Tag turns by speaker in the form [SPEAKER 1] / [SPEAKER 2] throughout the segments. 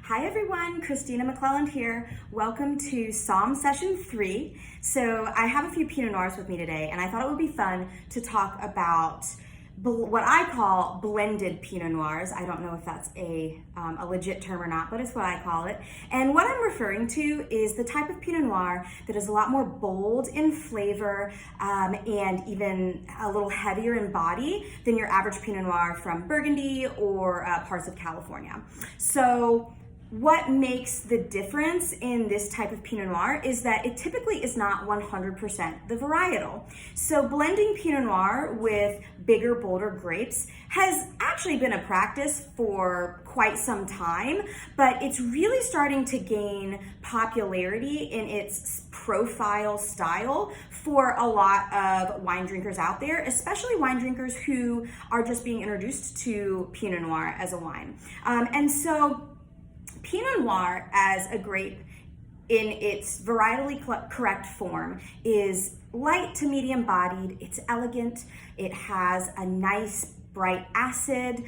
[SPEAKER 1] Hi everyone, Christina McClelland here. Welcome to Somm Session 3. So I have a few Pinot Noirs with me today, and I thought it would be fun to talk about what I call blended Pinot Noirs. I don't know if that's a legit term or not, but it's what I call it. And what I'm referring to is the type of Pinot Noir that is a lot more bold in flavor and even a little heavier in body than your average Pinot Noir from Burgundy or parts of California. So what makes the difference in this type of Pinot Noir is that it typically is not 100% the varietal. So blending Pinot Noir with bigger, bolder grapes has actually been a practice for quite some time, but it's really starting to gain popularity in its profile style for a lot of wine drinkers out there, especially wine drinkers who are just being introduced to Pinot Noir as a wine. And so Pinot Noir as a grape in its varietally correct form is light to medium bodied, it's elegant, it has a nice bright acid,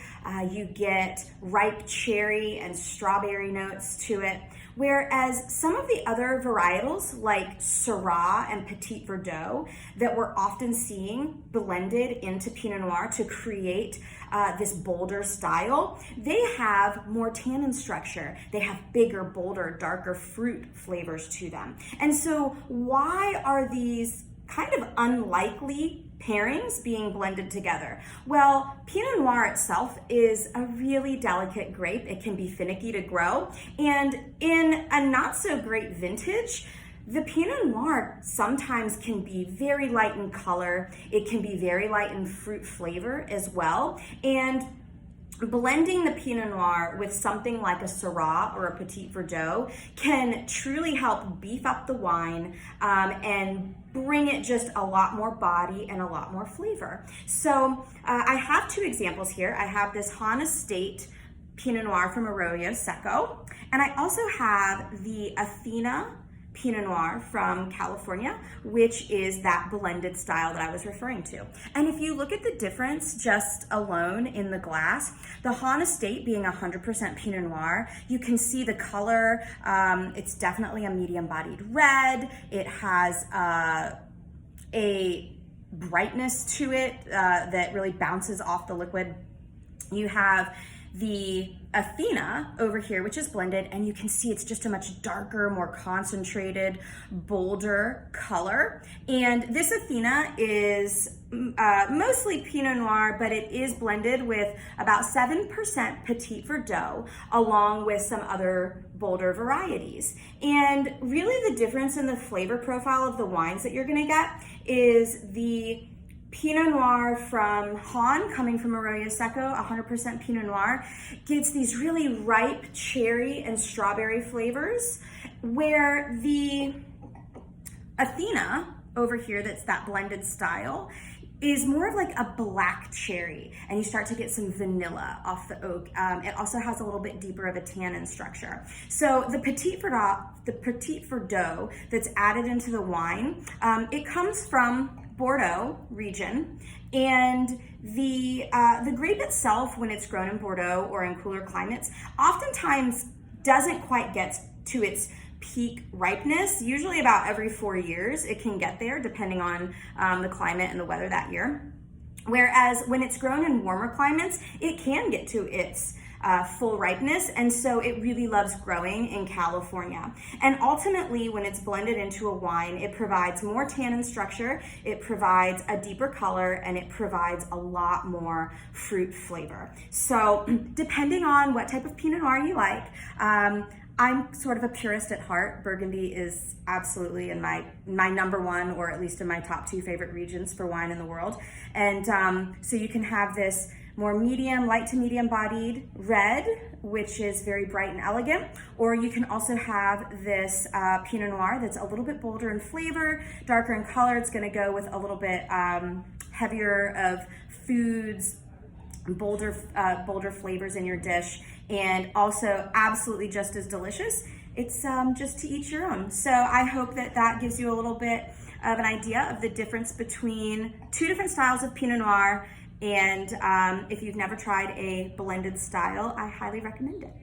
[SPEAKER 1] you get ripe cherry and strawberry notes to it. Whereas some of the other varietals like Syrah and Petit Verdot that we're often seeing blended into Pinot Noir to create this bolder style, they have more tannin structure. They have bigger, bolder, darker fruit flavors to them. And so why are these kind of unlikely pairings being blended together? Well, Pinot Noir itself is a really delicate grape. It can be finicky to grow, and in a not so great vintage, the Pinot Noir sometimes can be very light in color. It can be very light in fruit flavor as well. And blending the Pinot Noir with something like a Syrah or a Petit Verdot can truly help beef up the wine and bring it just a lot more body and a lot more flavor. So I have two examples here. I have this Han Estate Pinot Noir from Arroyo Seco, and I also have the Athena Pinot Noir from California, which is that blended style that I was referring to. And if you look at the difference just alone in the glass, the Han Estate being 100% Pinot Noir, you can see the color. It's definitely a medium-bodied red. It has a brightness to it that really bounces off the liquid. You have the Athena over here, which is blended, and you can see it's just a much darker, more concentrated, bolder color. And this Athena is mostly Pinot Noir, but it is blended with about 7% Petit Verdot, along with some other bolder varieties. And really the difference in the flavor profile of the wines that you're gonna get is the Pinot Noir from Han, coming from Arroyo Seco, 100% Pinot Noir, gets these really ripe cherry and strawberry flavors, where the Athena over here, that's that blended style, is more of like a black cherry, and you start to get some vanilla off the oak. It also has a little bit deeper of a tannin structure. So the Petit Verdot that's added into the wine, it comes from Bordeaux region, and the grape itself, when it's grown in Bordeaux or in cooler climates, oftentimes doesn't quite get to its peak ripeness. Usually about every 4 years it can get there, depending on the climate and the weather that year. Whereas when it's grown in warmer climates, it can get to its full ripeness, and so it really loves growing in California. And ultimately, when it's blended into a wine, it provides more tannin structure, it provides a deeper color, and it provides a lot more fruit flavor. So depending on what type of Pinot Noir you like, I'm sort of a purist at heart. Burgundy is absolutely in my number one, or at least in my top 2 favorite regions for wine in the world. And so you can have this more medium, light to medium bodied red, which is very bright and elegant, or you can also have this Pinot Noir that's a little bit bolder in flavor, darker in color. It's gonna go with a little bit heavier of foods, bolder flavors in your dish, and also absolutely just as delicious. It's just to each your own. So I hope that that gives you a little bit of an idea of the difference between 2 different styles of Pinot Noir. And if you've never tried a blended style, I highly recommend it.